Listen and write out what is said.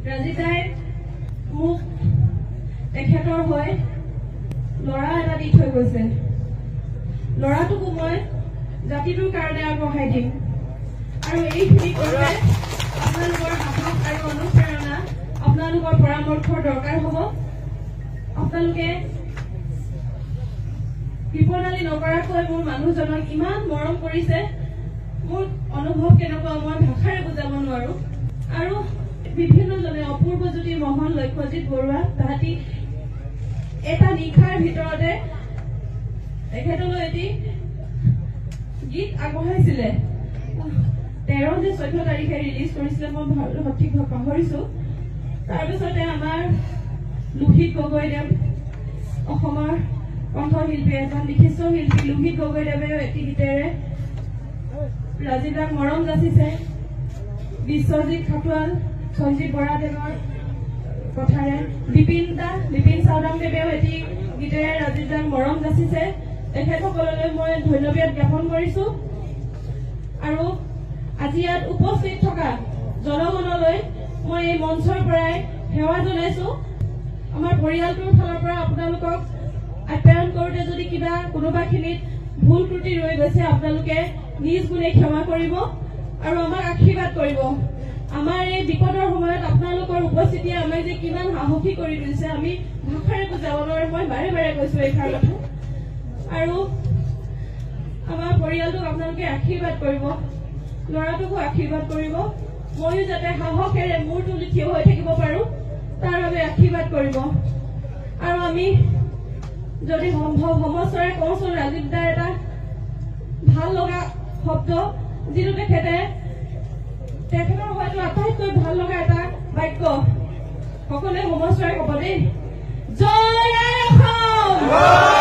ৰাজিতাই মোক তেখেতৰ হৈ লৰা এটা দি থৈ গৈছে। লৰাটোকো মই জাতিটোৰ কাৰণে আগবঢ়াই দিম আৰু এইখিনি কৰিলে আপোনালোকৰ সাহস আৰু অনুপ্ৰেৰণা, আপোনালোকৰ পৰামৰ্শৰ দৰকাৰ হ'ব। আপোনালোকে বিপদালি নকৰাকৈ মোৰ মানুহজনক ইমান মৰম কৰিছে, মোৰ অনুভৱ কেনেকুৱা মই ভাষাৰে বুজাব নোৱাৰো। আৰু বিভিন্নজনে অপূৰ্বজ্যোতি মোহন, লক্ষ্যজিৎ বৰুৱা তাহাঁতি এটা নিশাৰ ভিতৰতে তেখেতলৈ এটি গীত আগবঢ়াইছিলে। 13 যে 14 তাৰিখে ৰিলিজ কৰিছিলে, মই সঠিকভাৱে পাহৰিছো। তাৰপিছতে আমাৰ লোহিত গগৈদেৱ, অসমৰ কণ্ঠশিল্পী, এজন বিশিষ্ট শিল্পী লোহিত গগৈদেৱেও এটি গীতেৰে ৰাজীৱদাক মৰম যাচিছে। বিশ্বজিৎ খাটোৱাল, সঞ্জীৱ বৰাদেৱৰ কথাৰে বিপিন চাওদাংদেৱেও এটি গীতেৰে ৰাজীৱদাক মৰম যাচিছে। তেখেতসকললৈ মই ধন্যবাদ জ্ঞাপন কৰিছো। আৰু আজি ইয়াত উপস্থিত থকা জনগণলৈ মই এই মঞ্চৰ পৰাই সেৱা জনাইছো। আমাৰ পৰিয়ালটোৰ ফালৰ পৰা আপোনালোকক আপ্যায়ন কৰোঁতে যদি কিবা কোনোবাখিনিত ভুল ত্ৰুটি ৰৈ গৈছে, আপোনালোকে নিজ গুণে ক্ষমা কৰিব আৰু আমাক আশীৰ্বাদ কৰিব। আমাৰ এই বিপদৰ সময়ত আপোনালোকৰ উপস্থিতিয়ে আমাক যে কিমান সাহসী কৰি তুলিছে আমি ভাষাৰে বুজাব নোৱাৰো। মই বাৰে বাৰে কৈছো এইষাৰ কথা। আৰু আমাৰ পৰিয়ালটোক আপোনালোকে আশীৰ্বাদ কৰিব, ল'ৰাটোকো আশীৰ্বাদ কৰিব। ময়ো যাতে সাহসেৰে মূৰ তুলি থিয় হৈ থাকিব পাৰো তাৰ বাবে আশীৰ্বাদ কৰিব। আৰু আমি যদি সম্ভৱ সমস্যাৰে কওঁচোন, ৰাজীৱদাৰ এটা ভাল লগা শব্দ, যিটো তেখেতৰ হয়তো আটাইতকৈ ভাল লগা এটা বাক্য, সকলোৱে সমস্যাৰে ক'ব দেই, জয় অসম।